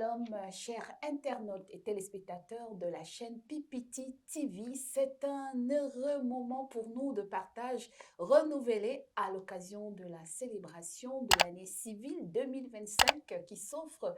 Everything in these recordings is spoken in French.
shalom, chers internautes et téléspectateurs de la chaîne PPT TV. C'est un heureux moment pour nous de partage renouvelé à l'occasion de la célébration de l'année civile 2025 qui s'offre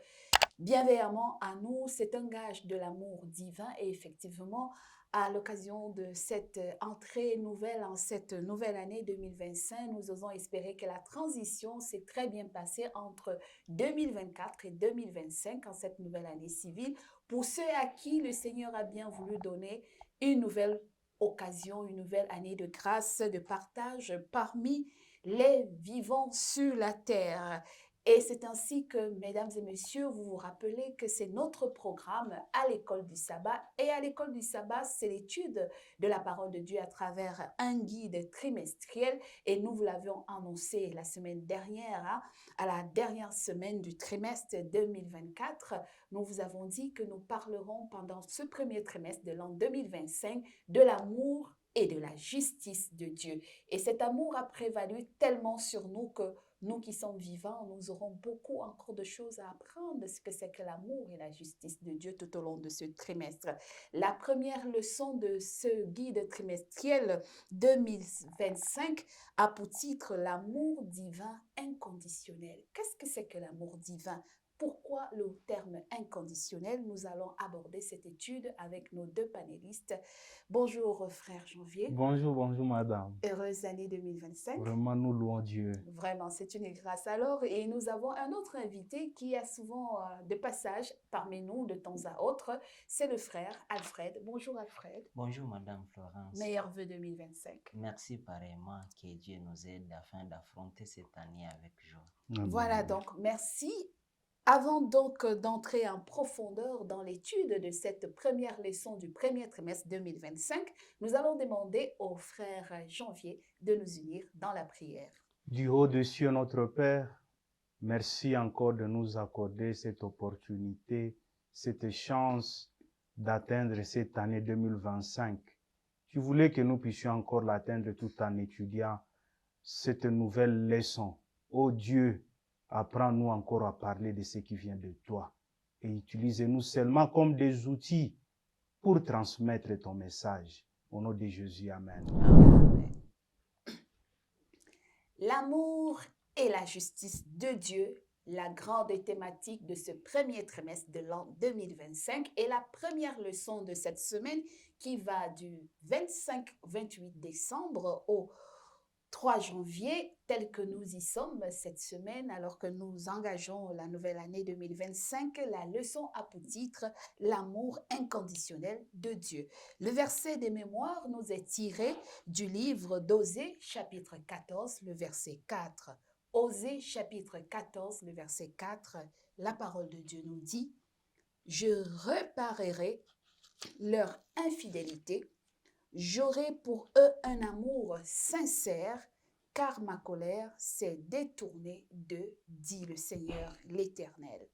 bienveillamment à nous. C'est un gage de l'amour divin et effectivement, à l'occasion de cette entrée nouvelle en cette nouvelle année 2025, nous osons espérer que la transition s'est très bien passée entre 2024 et 2025 en cette nouvelle année civile. Pour ceux à qui le Seigneur a bien voulu donner une nouvelle occasion, une nouvelle année de grâce, de partage parmi les vivants sur la terre. Et c'est ainsi que, mesdames et messieurs, vous vous rappelez que c'est notre programme à l'école du sabbat. Et à l'école du sabbat, c'est l'étude de la parole de Dieu à travers un guide trimestriel. Et nous vous l'avions annoncé la semaine dernière, hein, à la dernière semaine du trimestre 2024. Nous vous avons dit que nous parlerons pendant ce premier trimestre de l'an 2025 de l'amour et de la justice de Dieu. Et cet amour a prévalu tellement sur nous que nous qui sommes vivants, nous aurons beaucoup encore de choses à apprendre de ce que c'est que l'amour et la justice de Dieu tout au long de ce trimestre. La première leçon de ce guide trimestriel 2025 a pour titre l'amour divin inconditionnel. Qu'est-ce que c'est que l'amour divin? Pourquoi le terme inconditionnel? Nous allons aborder cette étude avec nos deux panélistes. Bonjour frère Janvier. Bonjour, bonjour madame. Heureuse année 2025. Vraiment, nous louons Dieu. Vraiment, c'est une grâce. Alors, et nous avons un autre invité qui a souvent de passage parmi nous de temps à autre. C'est le frère Alfred. Bonjour Alfred. Bonjour Madame Florence. Meilleurs vœux 2025. Merci pareillement, que Dieu nous aide afin d'affronter cette année avec joie. Amen. Voilà, donc merci. Avant donc d'entrer en profondeur dans l'étude de cette première leçon du premier trimestre 2025, nous allons demander au frère Janvier de nous unir dans la prière. Du haut des cieux, notre Père, merci encore de nous accorder cette opportunité, cette chance d'atteindre cette année 2025. Tu voulais que nous puissions encore l'atteindre tout en étudiant cette nouvelle leçon. Ô Dieu, apprends-nous encore à parler de ce qui vient de toi et utilise-nous seulement comme des outils pour transmettre ton message. Au nom de Jésus, Amen. Amen. L'amour et la justice de Dieu, la grande thématique de ce premier trimestre de l'an 2025 et la première leçon de cette semaine qui va du 25-28 décembre au 3 janvier, tel que nous y sommes cette semaine, alors que nous engageons la nouvelle année 2025, la leçon a pour titre « L'amour inconditionnel de Dieu ». Le verset des mémoires nous est tiré du livre d'Osée, chapitre 14, le verset 4. Osée, chapitre 14, le verset 4, la parole de Dieu nous dit « Je réparerai leur infidélité. J'aurai pour eux un amour sincère, car ma colère s'est détournée d'eux, dit le Seigneur l'Éternel. »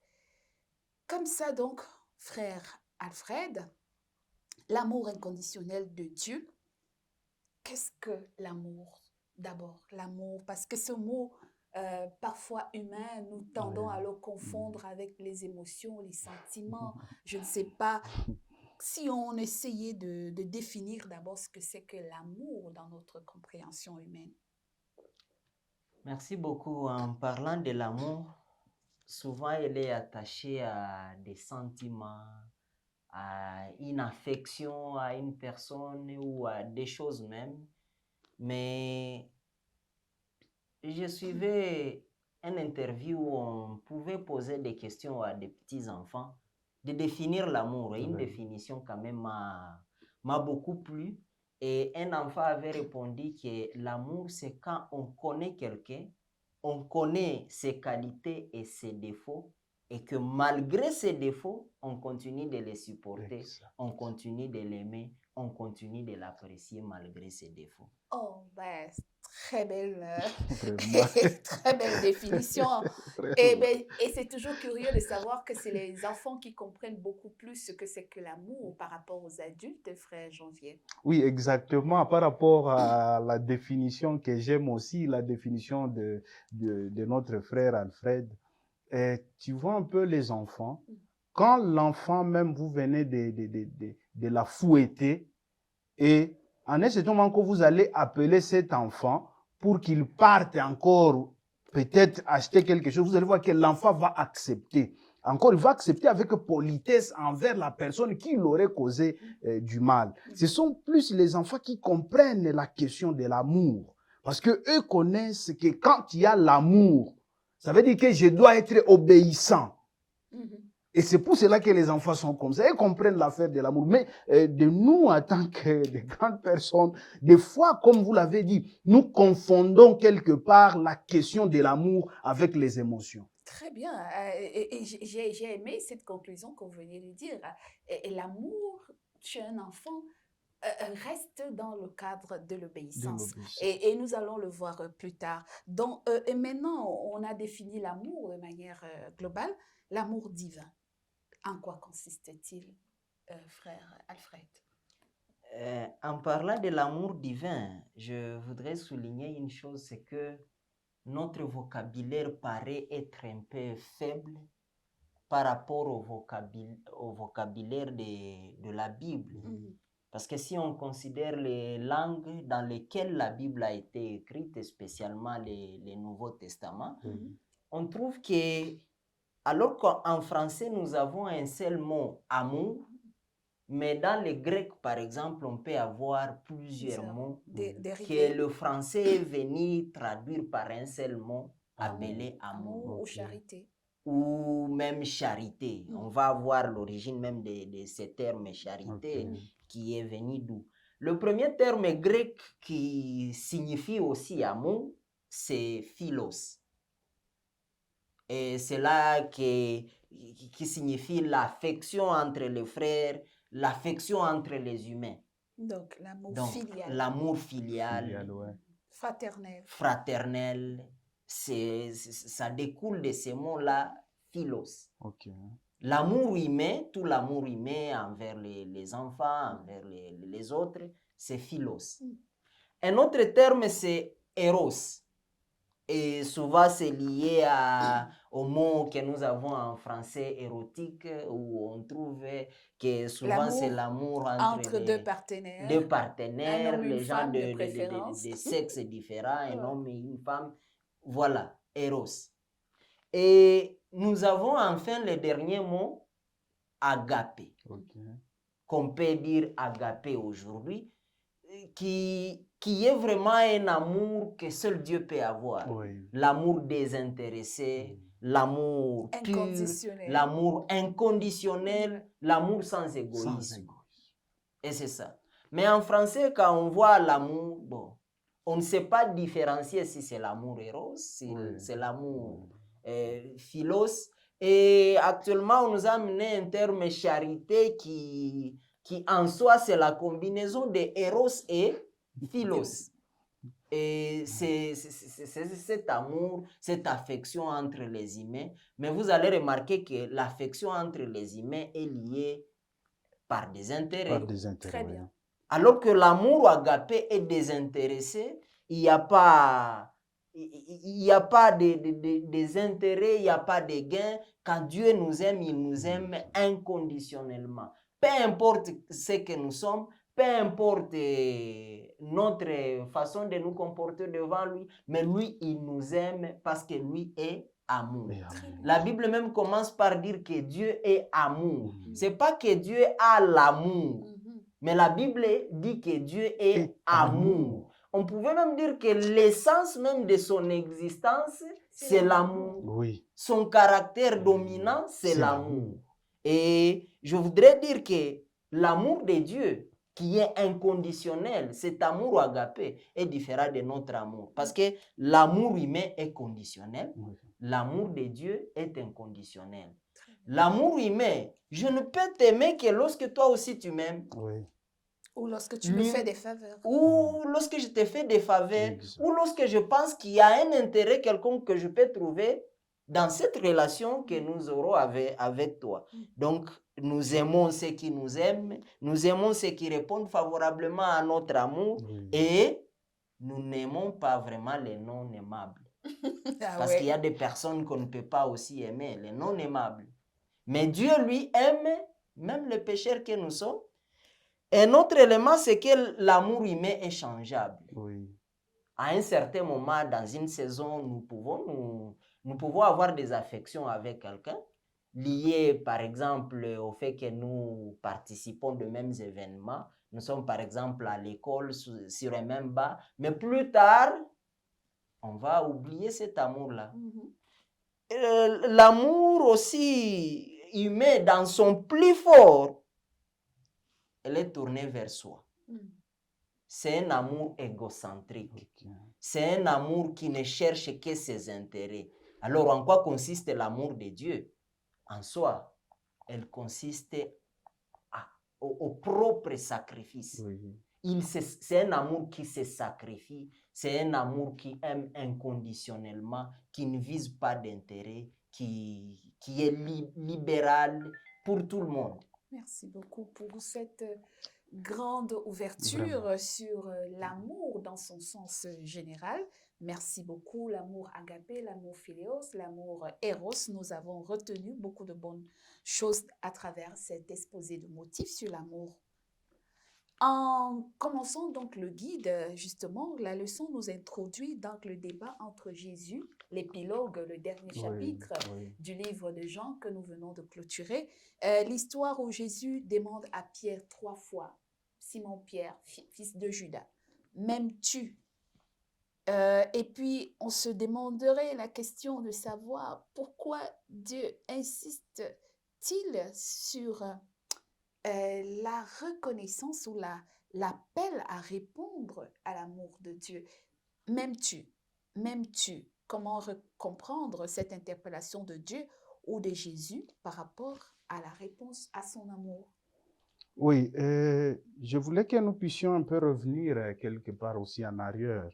Comme ça donc, frère Alfred, l'amour inconditionnel de Dieu, qu'est-ce que l'amour? D'abord, l'amour, parce que ce mot, parfois humain, nous tendons à le confondre avec les émotions, les sentiments, je ne sais pas. Si on essayait de définir d'abord ce que c'est que l'amour dans notre compréhension humaine. Merci beaucoup. En parlant de l'amour, souvent il est attaché à des sentiments, à une affection, à une personne ou à des choses même. Mais je suivais une interview où on pouvait poser des questions à des petits-enfants de définir l'amour. Et une définition quand même m'a beaucoup plu. Et un enfant avait répondu que l'amour, c'est quand on connaît quelqu'un, on connaît ses qualités et ses défauts, et que malgré ses défauts, on continue de les supporter, on continue de l'aimer, on continue de l'apprécier malgré ses défauts. Oh, ben, très belle, Vraiment. très belle définition. Et c'est toujours curieux de savoir que c'est les enfants qui comprennent beaucoup plus ce que c'est que l'amour par rapport aux adultes, frère Janvier. Oui, exactement. Par rapport à la définition que j'aime aussi, la définition de notre frère Alfred, tu vois un peu les enfants, quand l'enfant, même vous venez de la fouetter, et en un certain moment que vous allez appeler cet enfant pour qu'il parte encore, peut-être acheter quelque chose, vous allez voir que l'enfant va accepter. Encore, il va accepter avec politesse envers la personne qui l'aurait causé du mal. Ce sont plus les enfants qui comprennent la question de l'amour. Parce que eux connaissent que quand il y a l'amour, ça veut dire que je dois être obéissant. Et c'est pour cela que les enfants sont comme ça. Ils comprennent l'affaire de l'amour. Mais de nous, en tant que de grandes personnes, des fois, comme vous l'avez dit, nous confondons quelque part la question de l'amour avec les émotions. Très bien. Et j'ai aimé cette conclusion que vous venez de dire. Et l'amour chez un enfant reste dans le cadre de l'obéissance. Et nous allons le voir plus tard. Donc, et maintenant, on a défini l'amour de manière globale. L'amour divin. En quoi consiste-t-il, frère Alfred? En parlant de l'amour divin, je voudrais souligner une chose, c'est que notre vocabulaire paraît être un peu faible par rapport au vocabulaire de la Bible. Parce que si on considère les langues dans lesquelles la Bible a été écrite, spécialement les Nouveaux Testaments, on trouve que, alors qu'en français, nous avons un seul mot, amour, mais dans le grec, par exemple, on peut avoir plusieurs mots que le français est venu traduire par un seul mot appelé amour. Ou charité. Ou même charité. On va voir l'origine même de ce terme charité qui est venu d'où. Le premier terme grec qui signifie aussi amour, c'est philos. Et c'est là qui signifie l'affection entre les frères, l'affection entre les humains. Donc, l'amour filial. L'amour filial, fraternel. Ça découle de ces mots-là, philos. L'amour humain, tout l'amour humain envers les enfants, envers les autres, c'est philos. Un autre terme, c'est eros. Et souvent, c'est lié au mot que nous avons en français érotique, où on trouve que souvent c'est l'amour entre deux partenaires. Deux partenaires, un homme, les gens de sexes différents, un homme et une femme. Voilà, eros. Et nous avons enfin le dernier mot, agapé. Qu'on peut dire agapé aujourd'hui, qui est vraiment un amour que seul Dieu peut avoir. L'amour désintéressé, l'amour pur, l'amour inconditionnel, l'amour sans égoïsme. Et c'est ça. Mais en français, quand on voit l'amour, bon, on ne sait pas différencier si c'est l'amour eros, si c'est l'amour philos. Et actuellement, on nous a amené un terme charité qui en soi, c'est la combinaison de eros et philos. Et c'est cet amour, cette affection entre les humains. Mais vous allez remarquer que l'affection entre les humains est liée par des intérêts. Très bien. Alors que l'amour agapé est désintéressé, il n'y a pas des intérêts, il n'y a pas de gains. Quand Dieu nous aime, il nous aime inconditionnellement. Peu importe ce que nous sommes, peu importe notre façon de nous comporter devant lui, mais lui, il nous aime parce que lui est amour. La Bible même commence par dire que Dieu est amour. C'est pas que Dieu a l'amour, mais la Bible dit que Dieu est amour. On pouvait même dire que l'essence même de son existence, c'est l'amour. Son caractère dominant, c'est l'amour. Et je voudrais dire que l'amour de Dieu, qui est inconditionnel, cet amour agapé, est différent de notre amour. Parce que l'amour humain est conditionnel, l'amour de Dieu est inconditionnel. L'amour humain, je ne peux t'aimer que lorsque toi aussi tu m'aimes. Ou lorsque tu me fais des faveurs. Ou lorsque je te fais des faveurs. Ou lorsque je pense qu'il y a un intérêt quelconque que je peux trouver dans cette relation que nous aurons avec toi. Donc, nous aimons ceux qui nous aiment, nous aimons ceux qui répondent favorablement à notre amour et nous n'aimons pas vraiment les non-aimables. Parce qu'il y a des personnes qu'on ne peut pas aussi aimer, les non-aimables. Mais Dieu, lui, aime même les pécheurs que nous sommes. Un autre élément, c'est que l'amour humain est changeable. Oui. À un certain moment, dans une saison, nous pouvons avoir des affections avec quelqu'un, liées par exemple au fait que nous participons de mêmes événements. Nous sommes par exemple à l'école sur un même banc, mais plus tard, on va oublier cet amour-là. L'amour aussi humain, dans son plus fort, elle est tournée vers soi. C'est un amour égocentrique. Ok. C'est un amour qui ne cherche que ses intérêts. Alors, en quoi consiste l'amour de Dieu? En soi, elle consiste au propre sacrifice. Oui. C'est un amour qui se sacrifie, c'est un amour qui aime inconditionnellement, qui ne vise pas d'intérêt, qui est libéral pour tout le monde. Merci beaucoup pour cette grande ouverture Vraiment. sur l'amour dans son sens général. Merci beaucoup, l'amour agapé, l'amour philéos, l'amour éros. Nous avons retenu beaucoup de bonnes choses à travers cet exposé de motifs sur l'amour. En commençant donc le guide, justement, la leçon nous introduit dans le débat entre Jésus, l'épilogue, le dernier chapitre du livre de Jean que nous venons de clôturer. L'histoire où Jésus demande à Pierre 3 fois, Simon-Pierre, fils de Judas, m'aimes-tu? Et puis, on se demanderait la question de savoir pourquoi Dieu insiste-t-il sur la reconnaissance ou l'appel à répondre à l'amour de Dieu. M'aimes-tu? M'aimes-tu? Comment comprendre cette interpellation de Dieu ou de Jésus par rapport à la réponse à son amour? Oui, je voulais que nous puissions un peu revenir quelque part aussi en arrière.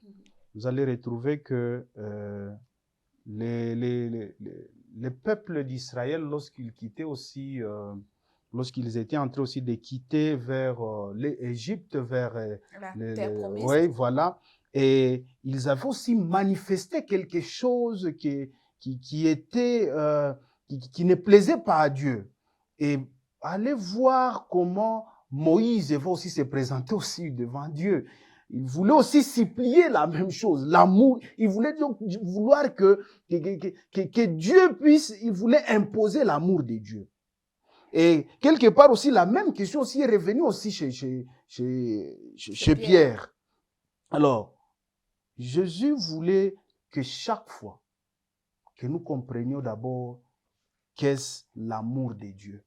Vous allez retrouver que les peuples d'Israël, lorsqu'ils quittaient aussi, lorsqu'ils étaient en train aussi de quitter vers l'Égypte, vers la terre promise. oui, voilà, et ils avaient aussi manifesté quelque chose qui était, qui ne plaisait pas à Dieu. Et allez voir comment Moïse va aussi se présenter aussi devant Dieu. Il voulait aussi supplier la même chose, l'amour. Il voulait donc vouloir que Dieu puisse, il voulait imposer l'amour de Dieu. Et quelque part aussi, la même question aussi est revenue aussi chez Pierre. Alors, Jésus voulait que chaque fois que nous comprenions d'abord qu'est-ce l'amour de Dieu.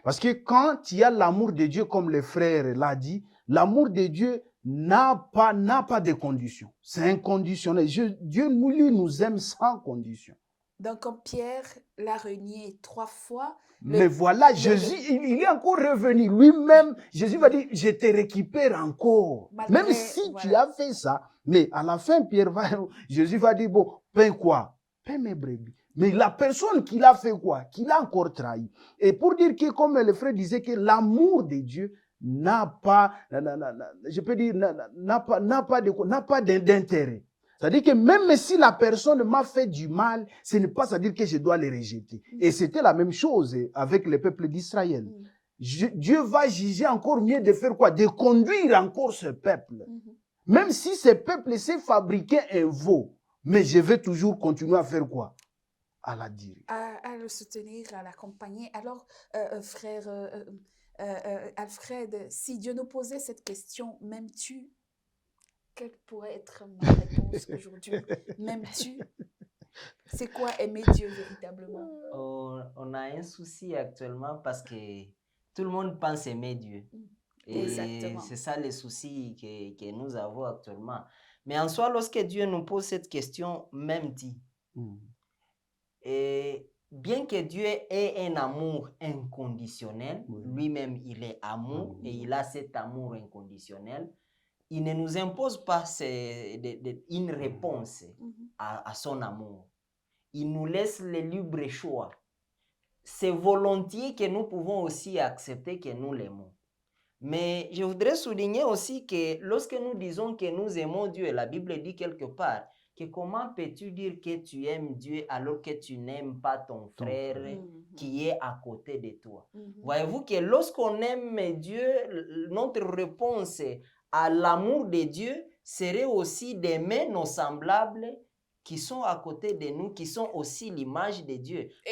Parce que quand il y a l'amour de Dieu, comme le frère l'a dit, l'amour de Dieu n'a pas de condition. C'est inconditionnel. Dieu, lui, nous aime sans condition. Donc, comme Pierre l'a renié 3 fois. Mais voilà, Jésus, il est encore revenu. Lui-même, Jésus va dire, je te récupère encore. Malgré, même si tu as fait ça. Mais à la fin, Jésus va dire, bon, paie quoi? Paie mes brebis. Mais la personne qui l'a fait quoi? Qui l'a encore trahi. Et pour dire que, comme le frère disait, que l'amour de Dieu n'a pas, je peux dire, n'a pas d'intérêt. C'est-à-dire que même si la personne m'a fait du mal, ce n'est pas c'est-à-dire que je dois les rejeter. Et c'était la même chose avec le peuple d'Israël. Dieu va juger encore mieux de faire quoi? De conduire encore ce peuple. Même si ce peuple s'est fabriqué un veau, mais je vais toujours continuer à faire quoi? À la dire. À le soutenir, à l'accompagner. Alors, frère Alfred, si Dieu nous posait cette question, m'aimes-tu? Quelle pourrait être ma réponse aujourd'hui? M'aimes-tu? C'est quoi aimer Dieu véritablement? On a un souci actuellement parce que tout le monde pense aimer Dieu. Et c'est ça le souci que nous avons actuellement. Mais en soi, lorsque Dieu nous pose cette question, m'aimes-tu? Et bien que Dieu ait un amour inconditionnel, lui-même il est amour et il a cet amour inconditionnel, il ne nous impose pas une réponse à son amour. Il nous laisse le libre choix. C'est volontiers que nous pouvons aussi accepter que nous l'aimons. Mais je voudrais souligner aussi que lorsque nous disons que nous aimons Dieu, la Bible dit quelque part que comment peux-tu dire que tu aimes Dieu alors que tu n'aimes pas ton frère qui est à côté de toi? Voyez-vous que lorsqu'on aime Dieu, notre réponse à l'amour de Dieu serait aussi d'aimer nos semblables qui sont à côté de nous, qui sont aussi l'image de Dieu. Et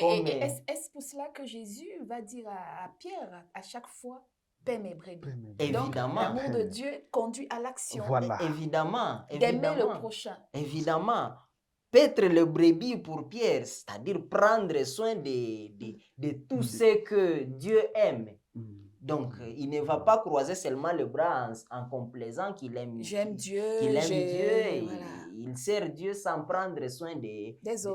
est-ce pour cela que Jésus va dire à Pierre à chaque fois, paie mes brebis? Donc, l'amour de Dieu conduit à l'action. Voilà. Évidemment. D'aimer le prochain. Évidemment. Paître le brebis pour Pierre, c'est-à-dire prendre soin de tout ce que Dieu aime. Donc, il ne va pas croiser seulement les bras en complaisant qu'il aime Dieu. Et voilà. Il sert Dieu sans prendre soin des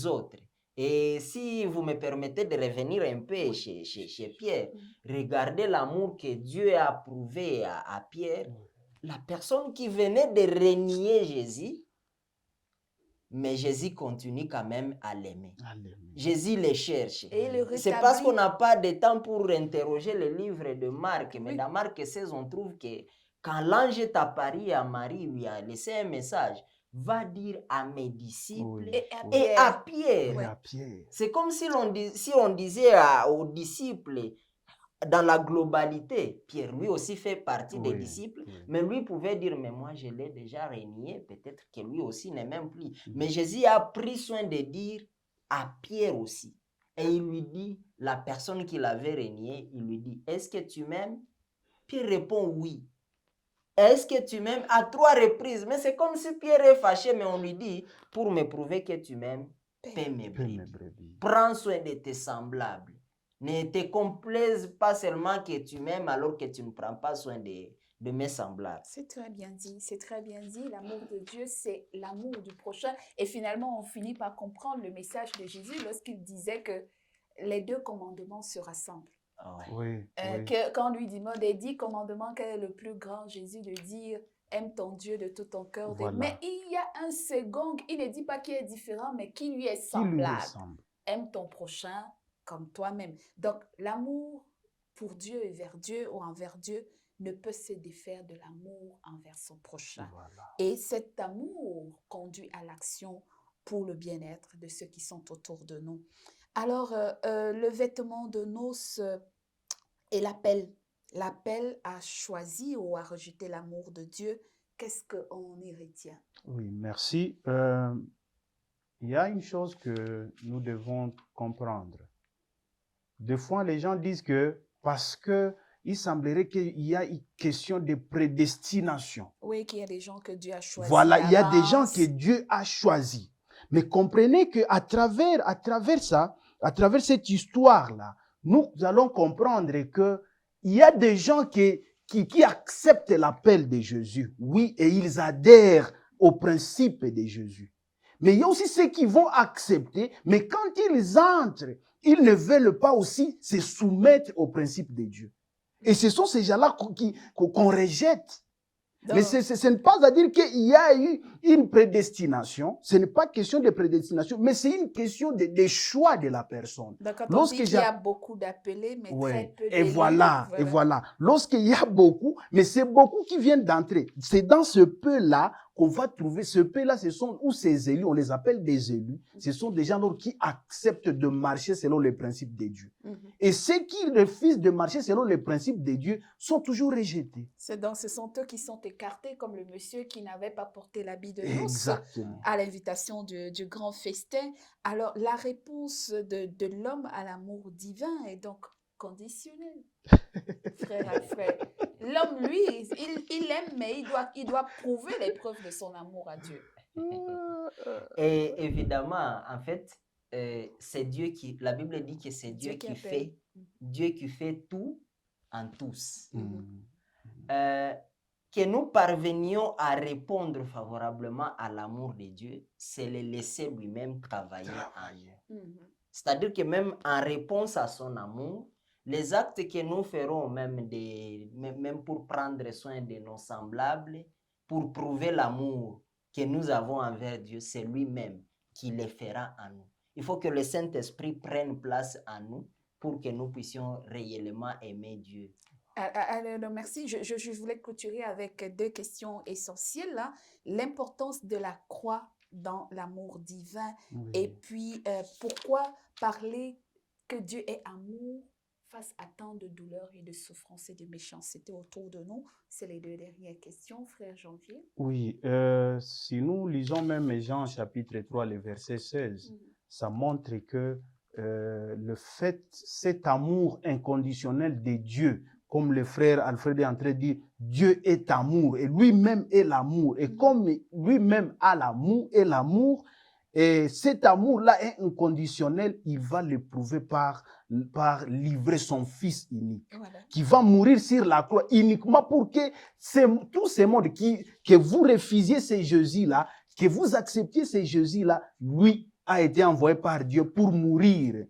autres. Et si vous me permettez de revenir un peu chez Pierre, regardez l'amour que Dieu a prouvé à Pierre. La personne qui venait de renier Jésus, mais Jésus continue quand même à l'aimer. Jésus le cherche. C'est parce qu'on n'a pas de temps pour interroger le livre de Marc. Mais dans Marc 16, on trouve que quand l'ange est apparu à Marie, lui a laissé un message, va dire à mes disciples et à Pierre. C'est comme si on disait aux disciples, dans la globalité, Pierre lui aussi fait partie des disciples, mais lui pouvait dire, mais moi je l'ai déjà renié, peut-être que lui aussi ne m'aime plus. Mais Jésus a pris soin de dire à Pierre aussi. Et il lui dit, la personne qui l'avait renié, il lui dit, est-ce que tu m'aimes? Pierre répond oui. Est-ce que tu m'aimes? À 3 reprises. Mais c'est comme si Pierre est fâché, mais on lui dit, pour me prouver que tu m'aimes, paie mes brebis. Prends soin de tes semblables. Ne te complaise pas seulement que tu m'aimes alors que tu ne prends pas soin de mes semblables. C'est très bien dit, c'est très bien dit. L'amour de Dieu, c'est l'amour du prochain. Et finalement, on finit par comprendre le message de Jésus lorsqu'il disait que les 2 commandements se rassemblent. Quand on lui demande des 10 commandements, quel est le plus grand? Jésus de dire, aime ton Dieu de tout ton cœur. Mais il y a un second, il ne dit pas qu'il est différent, mais qui lui est semblable. Aime ton prochain comme toi-même. Donc, l'amour pour Dieu et vers Dieu ou envers Dieu ne peut se défaire de l'amour envers son prochain. Et cet amour conduit à l'action pour le bien-être de ceux qui sont autour de nous. Alors, le vêtement de noces et l'appel à choisir ou à rejeter l'amour de Dieu, qu'est-ce qu'on y retient? Oui, merci. Il y a une chose que nous devons comprendre. Des fois, les gens disent que parce qu'il semblerait qu'il y a une question de prédestination. Oui, qu'il y a des gens que Dieu a choisis. Voilà, il y a des gens que Dieu a choisis. Mais comprenez qu'à travers ça, à travers cette histoire-là, nous allons comprendre qu'il y a des gens qui acceptent l'appel de Jésus. Oui, et ils adhèrent au principe de Jésus. Mais il y a aussi ceux qui vont accepter, mais quand ils entrent, ils ne veulent pas aussi se soumettre au principe de Dieu. Et ce sont ces gens-là qu'on rejette. Donc, mais ce n'est pas à dire qu'il y a eu une prédestination. Ce n'est pas question de prédestination, mais c'est une question de choix de la personne. Donc, quand on dit qu'il y a beaucoup d'appelés, mais très peu d'élus. Et voilà. Lorsqu'il y a beaucoup, mais c'est beaucoup qui viennent d'entrer. C'est dans ce peu-là qu'on va trouver, ce peu-là, ce sont où ces élus, on les appelle des élus, ce sont des gens qui acceptent de marcher selon les principes de Dieu. Et ceux qui refusent de marcher selon les principes de Dieu sont toujours rejetés. Donc, ce sont eux qui sont écartés, comme le monsieur qui n'avait pas porté l'habit de noces à l'invitation du grand festin. Alors, la réponse de l'homme à l'amour divin est donc conditionnelle. Frère à frère. L'homme, lui, il aime, mais il doit prouver les preuves de son amour à Dieu. Et évidemment, en fait, c'est Dieu qui, la Bible dit que c'est Dieu qui fait tout en tous. Que nous parvenions à répondre favorablement à l'amour de Dieu, c'est le laisser lui-même travailler en nous. C'est-à-dire que même en réponse à son amour, les actes que nous ferons, même pour prendre soin de nos semblables, pour prouver l'amour que nous avons envers Dieu, c'est lui-même qui les fera en nous. Il faut que le Saint-Esprit prenne place en nous pour que nous puissions réellement aimer Dieu. Alors, merci. Je voulais clôturer avec 2 questions essentielles. L'importance de la croix dans l'amour divin. Oui. Et puis, pourquoi parler que Dieu est amour face à tant de douleurs et de souffrances et de méchanceté autour de nous? C'est les deux dernières questions, frère Janvier. Oui, si nous lisons même Jean chapitre 3, le verset 16, ça montre que le fait, cet amour inconditionnel de Dieu, comme le frère Alfred est en train de dire, Dieu est amour et lui-même est l'amour. Et comme lui-même a l'amour et l'amour, et cet amour-là est inconditionnel, il va l'éprouver par livrer son fils unique, Voilà. qui va mourir sur la croix uniquement pour que tous ces mondes que vous refusiez ces Jésus-là, que vous acceptiez ces Jésus-là, lui a été envoyé par Dieu pour mourir,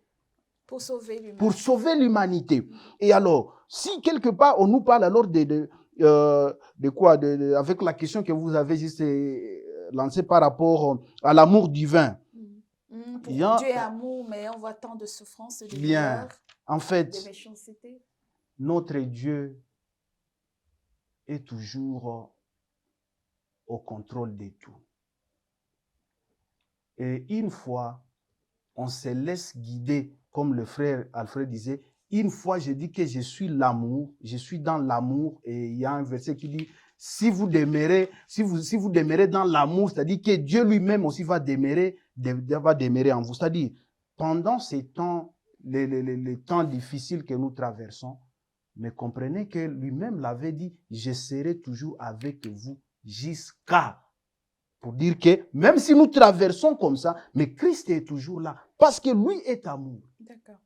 Pour sauver l'humanité. pour sauver l'humanité. Et alors, si quelque part on nous parle alors de quoi, avec la question que vous avez juste lancée par rapport à l'amour divin. Pour Dieu est amour, mais on voit tant de souffrances, de douleurs, en fait, de méchanceté. Notre Dieu est toujours au contrôle de tout. Et une fois, on se laisse guider, comme le frère Alfred disait, une fois je dis que je suis l'amour, je suis dans l'amour, et il y a un verset qui dit, si vous demeurez dans l'amour, c'est-à-dire que Dieu lui-même aussi va demeurer en vous. C'est-à-dire, pendant ces temps, les temps difficiles que nous traversons, mais comprenez que lui-même l'avait dit, je serai toujours avec vous jusqu'à. Pour dire que même si nous traversons comme ça, mais Christ est toujours là, parce que lui est amour. D'accord.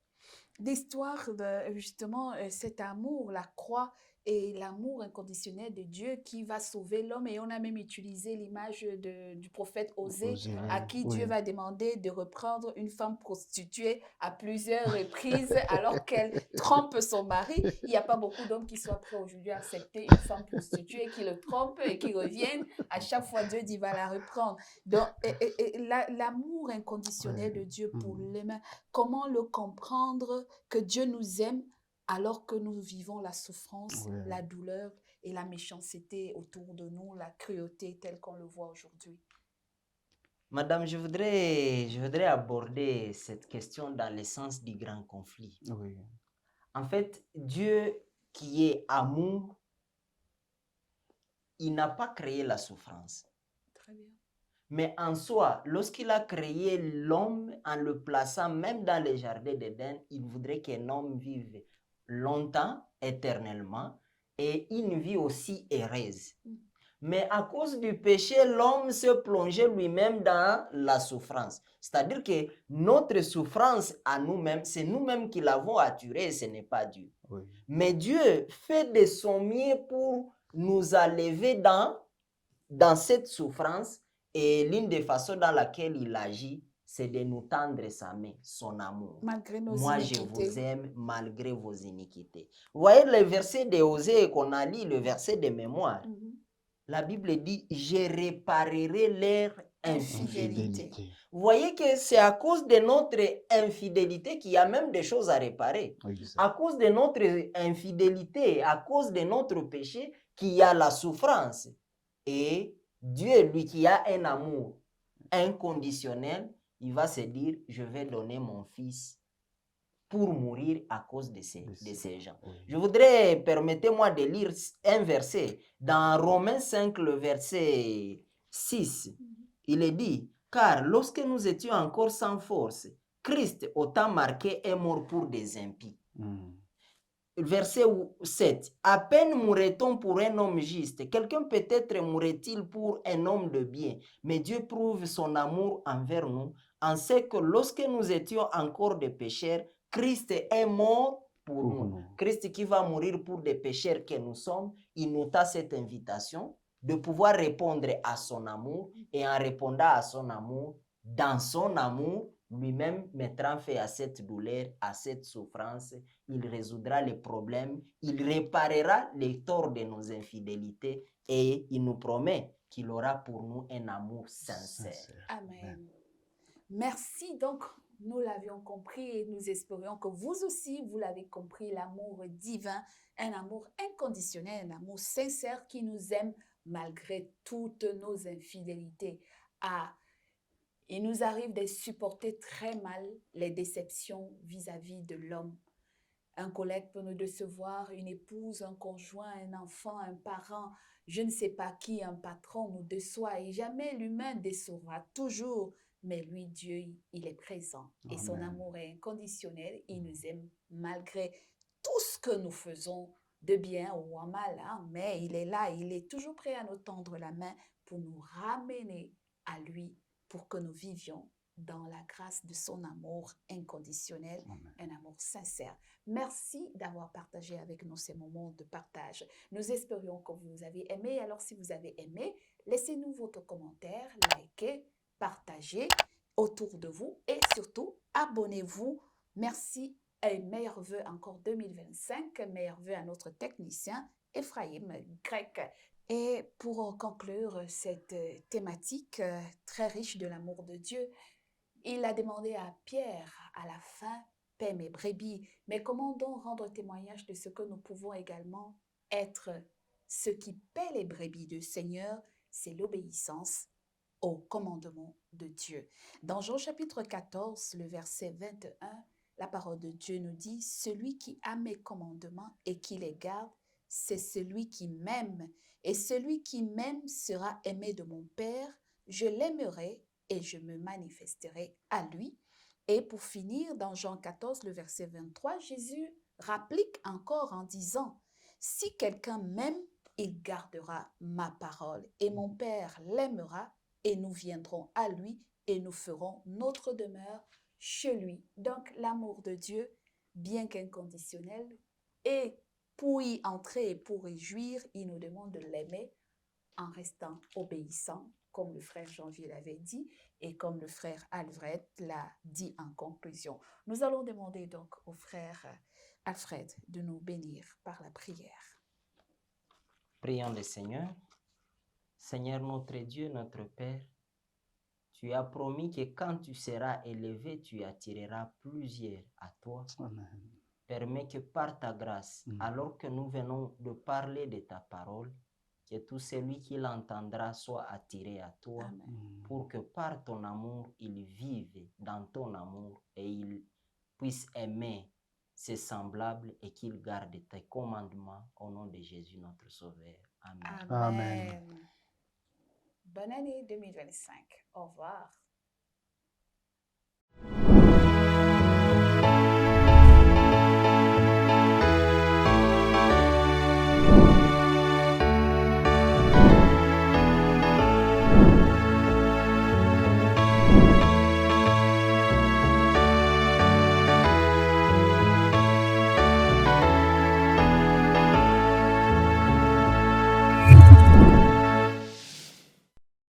L'histoire de justement cet amour, la croix et l'amour inconditionnel de Dieu qui va sauver l'homme. Et on a même utilisé l'image du prophète Osée, à qui Dieu va demander de reprendre une femme prostituée à plusieurs reprises alors qu'elle trompe son mari. Il n'y a pas beaucoup d'hommes qui soient prêts aujourd'hui à accepter une femme prostituée qui le trompe et qui revienne. À chaque fois, Dieu dit va la reprendre. Donc, l'amour inconditionnel de Dieu pour l'humain, comment le comprendre que Dieu nous aime alors que nous vivons la souffrance, la douleur et la méchanceté autour de nous, la cruauté telle qu'on le voit aujourd'hui? Madame, je voudrais aborder cette question dans le sens du grand conflit. Oui. En fait, Dieu qui est amour, il n'a pas créé la souffrance. Très bien. Mais en soi, lorsqu'il a créé l'homme en le plaçant même dans les jardins d'Éden, il voudrait qu'un homme vive longtemps, éternellement, et une vie aussi heureuse. Mais à cause du péché, l'homme se plongeait lui-même dans la souffrance. C'est-à-dire que notre souffrance à nous-mêmes, c'est nous-mêmes qui l'avons attirée, ce n'est pas Dieu. Oui. Mais Dieu fait de son mieux pour nous enlever dans cette souffrance. Et l'une des façons dans laquelle il agit, c'est de nous tendre sa main, son amour. Malgré nos Moi, iniquités. je vous aime malgré vos iniquités. Vous voyez le verset de Osée qu'on a lu, le verset de mémoire. La Bible dit, je réparerai leur infidélité. Vous voyez que c'est à cause de notre infidélité qu'il y a même des choses à réparer. À cause de notre infidélité, à cause de notre péché, qu'il y a la souffrance. Et Dieu, lui qui a un amour inconditionnel, il va se dire, je vais donner mon fils pour mourir à cause de ces gens. Je voudrais, permettez-moi de lire un verset dans Romains 5, le verset 6. Il est dit, car lorsque nous étions encore sans force, Christ, au temps marqué, est mort pour des impies. Verset 7. À peine mourrait-on pour un homme juste. Quelqu'un peut-être mourrait-il pour un homme de bien. Mais Dieu prouve son amour envers nous en ce que lorsque nous étions encore des pécheurs, Christ est mort pour nous. Christ qui va mourir pour des pécheurs que nous sommes, il nous a cette invitation de pouvoir répondre à son amour, et en répondant à son amour, dans son amour, lui-même mettra fin à cette douleur, à cette souffrance. Il résoudra les problèmes, il réparera les torts de nos infidélités et il nous promet qu'il aura pour nous un amour sincère. Amen. Merci. Donc, nous l'avions compris et nous espérions que vous aussi, vous l'avez compris, l'amour divin, un amour inconditionnel, un amour sincère qui nous aime malgré toutes nos infidélités. Ah, Il nous arrive de supporter très mal les déceptions vis-à-vis de l'homme. Un collègue peut nous décevoir, une épouse, un conjoint, un enfant, un parent, je ne sais pas qui, un patron nous déçoit et jamais l'humain décevra toujours. Mais lui, Dieu, il est présent et son Amen. amour est inconditionnel. Il nous aime malgré tout ce que nous faisons de bien ou en mal, hein, mais il est là, il est toujours prêt à nous tendre la main pour nous ramener à lui, pour que nous vivions dans la grâce de son amour inconditionnel, Amen. un amour sincère. Merci d'avoir partagé avec nous ces moments de partage. Nous espérions que vous avez aimé. Alors, si vous avez aimé, laissez-nous votre commentaire, likez, partagez autour de vous et surtout, abonnez-vous. Merci et meilleurs vœux encore 2025. Meilleurs vœux à notre technicien Ephraim Grec. Et pour conclure cette thématique très riche de l'amour de Dieu, il a demandé à Pierre à la fin, paie mes brebis, mais comment donc rendre témoignage de ce que nous pouvons également être ceux qui paient les brebis du Seigneur, c'est l'obéissance au commandement de Dieu. Dans Jean chapitre 14, le verset 21, la parole de Dieu nous dit, celui qui a mes commandements et qui les garde, c'est celui qui m'aime, et celui qui m'aime sera aimé de mon Père, je l'aimerai et je me manifesterai à lui. Et pour finir, dans Jean 14, le verset 23, Jésus rapplique encore en disant, si quelqu'un m'aime, il gardera ma parole et mon Père l'aimera et nous viendrons à lui et nous ferons notre demeure chez lui. Donc l'amour de Dieu, bien qu'inconditionnel, et pour y entrer et pour y jouir, il nous demande de l'aimer en restant obéissant, comme le frère Janvier l'avait dit et comme le frère Alfred l'a dit en conclusion. Nous allons demander donc au frère Alfred de nous bénir par la prière. Prions le Seigneur. Seigneur notre Dieu, notre Père, tu as promis que quand tu seras élevé, tu attireras plusieurs à toi. Amen. Permets que par ta grâce, alors que nous venons de parler de ta parole, que tout celui qui l'entendra soit attiré à toi, Amen. pour que par ton amour, il vive dans ton amour et il puisse aimer ses semblables et qu'il garde tes commandements au nom de Jésus notre Sauveur. Amen. Amen. Bonne année 2025. Au revoir.